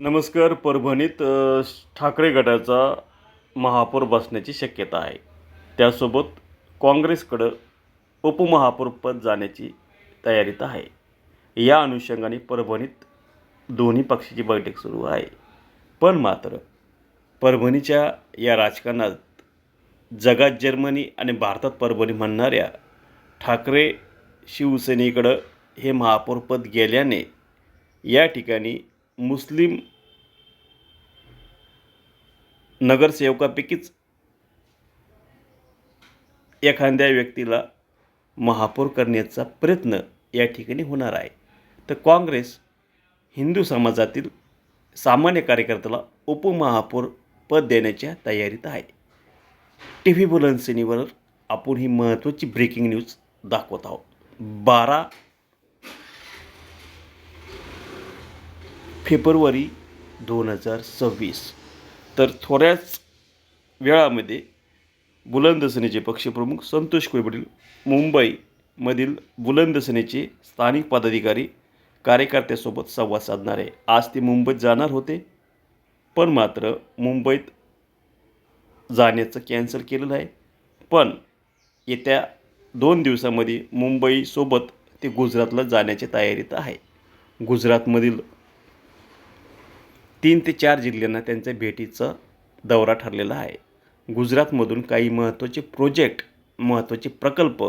नमस्कार. परभणीत ठाकरे गटाचा महापौर बसण्याची शक्यता आहे. त्यासोबत काँग्रेसकडं उपमहापौरपद जाण्याची तयारीत आहे. या अनुषंगाने परभणीत दोन्ही पक्षाची बैठक सुरू आहे. पण मात्र परभणीच्या या राजकारणात जगात जर्मनी आणि भारतात परभणी म्हणणाऱ्या ठाकरे शिवसेनेकडं हे महापौरपद गेल्याने या ठिकाणी मुस्लिम नगरसेवकापैकीच एखाद्या व्यक्तीला महापौर करण्याचा प्रयत्न या ठिकाणी होणार आहे. तर काँग्रेस हिंदू समाजातील सामान्य कार्यकर्त्याला उपमहापौर पद देण्याच्या तयारीत आहे. टी व्ही बुलंदशनीवर आपण ही महत्त्वाची ब्रेकिंग न्यूज दाखवत आहोत. 12 फेब्रुवारी 2026. तर थोड्याच वेळामध्ये बुलंदशनीचे पक्षप्रमुख संतोष कोळीपाटील मुंबईमधील बुलंदशनीचे स्थानिक पदाधिकारी कार्यकर्त्यासोबत संवाद साधणार आहे. आज ते मुंबईत जाणार होते, पण मात्र मुंबईत जाण्याचं कॅन्सल केलेलं आहे. पण येत्या 2 दिवसामध्ये मुंबईसोबत ते गुजरातला जाण्याच्या तयारीत आहे. गुजरातमधील 3 ते 4 जिल्ह्यांना त्यांच्या भेटीचा दौरा ठरलेला आहे. गुजरातमधून काही महत्त्वाचे प्रोजेक्ट, महत्त्वाचे प्रकल्प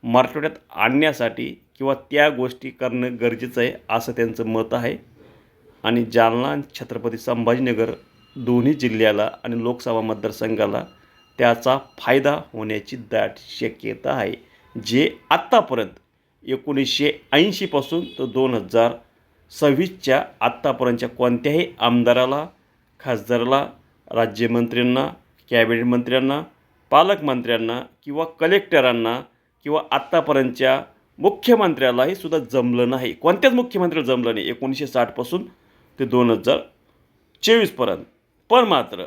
मराठवाड्यात आणण्यासाठी किंवा त्या गोष्टी करणं गरजेचं आहे असं त्यांचं मत आहे. आणि जालना आणि छत्रपती संभाजीनगर दोन्ही जिल्ह्याला आणि लोकसभा मतदारसंघाला त्याचा फायदा होण्याची दाट शक्यता आहे. जे आत्तापर्यंत 1980 पासून तर 2026च्या आत्तापर्यंतच्या कोणत्याही आमदाराला, खासदाराला, राज्यमंत्र्यांना, कॅबिनेट मंत्र्यांना, पालकमंत्र्यांना किंवा कलेक्टरांना किंवा आत्तापर्यंतच्या मुख्यमंत्र्यालाही सुद्धा जमलं नाही. कोणत्याच मुख्यमंत्र्याला जमलं नाही 1960 पासून ते 2024पर्यंत. पण मात्र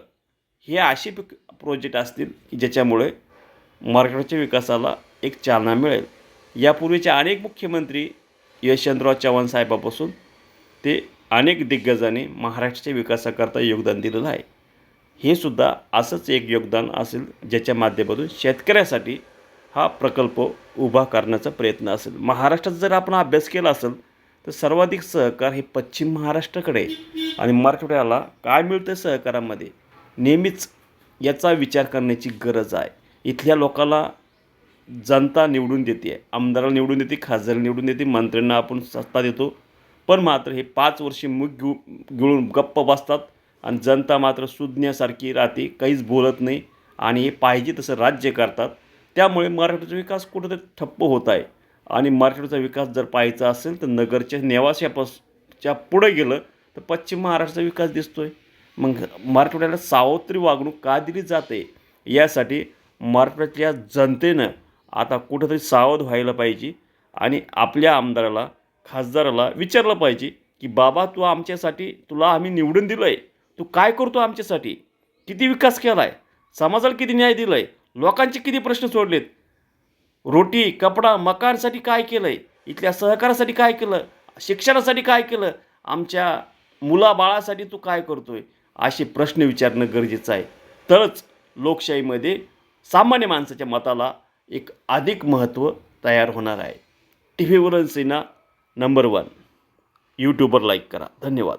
हे असे प्रोजेक्ट असतील की ज्याच्यामुळे मराठवाड्याच्या विकासाला एक चालना मिळेल. यापूर्वीचे अनेक मुख्यमंत्री यशवंतराव चव्हाण साहेबापासून ते अनेक दिग्गजांनी महाराष्ट्राच्या विकासाकरता योगदान दिलेलं आहे. हे सुद्धा असंच एक योगदान असेल ज्याच्या माध्यमातून शेतकऱ्यासाठी हा प्रकल्प उभा करण्याचा प्रयत्न असेल. महाराष्ट्रात जर आपण अभ्यास केला असेल तर सर्वाधिक सहकार हे पश्चिम महाराष्ट्राकडे आणि मराठवाड्याला काय मिळतं सहकारामध्ये नेहमीच याचा विचार करण्याची गरज आहे. इथल्या लोकांना जनता निवडून देते, आमदाराला निवडून देते, खासदार निवडून देते, मंत्र्यांना आपण सत्ता देतो. पण मात्र हे 5 वर्षे मुग गिळून गप्प बसतात आणि जनता मात्र सुज्ञासारखी राहते, काहीच बोलत नाही आणि हे पाहिजे तसं राज्य करतात. त्यामुळे मराठवाड्याचा विकास कुठंतरी ठप्प होत आहे. आणि मराठवाड्याचा विकास जर पाहायचा असेल तर नगरच्या नेवाशापासच्या पुढे गेलं तर पश्चिम महाराष्ट्राचा विकास दिसतो आहे. मग मराठवाड्याला सावत्री वागणूक का दिली जाते यासाठी मराठवाड्यातल्या जनतेनं आता कुठंतरी सावध व्हायला पाहिजे आणि आपल्या आमदाराला, खासदाराला विचारलं पाहिजे की बाबा तू आमच्यासाठी, तुला आम्ही निवडून दिलं आहे, तू काय करतो आमच्यासाठी, किती विकास केला आहे, समाजाला किती न्याय दिला आहे, लोकांचे किती प्रश्न सोडलेत, रोटी कपडा मकानसाठी काय केलं आहे, इथल्या सहकारासाठी काय केलं, शिक्षणासाठी काय केलं, आमच्या मुलाबाळासाठी तू काय करतो आहे, असे प्रश्न विचारणं गरजेचं आहे. तरच लोकशाहीमध्ये सामान्य माणसाच्या मताला एक अधिक महत्त्व तयार होणार आहे. टी व्ही बुलंदशनी नंबर 1 यूट्यूबवर लाईक करा. धन्यवाद.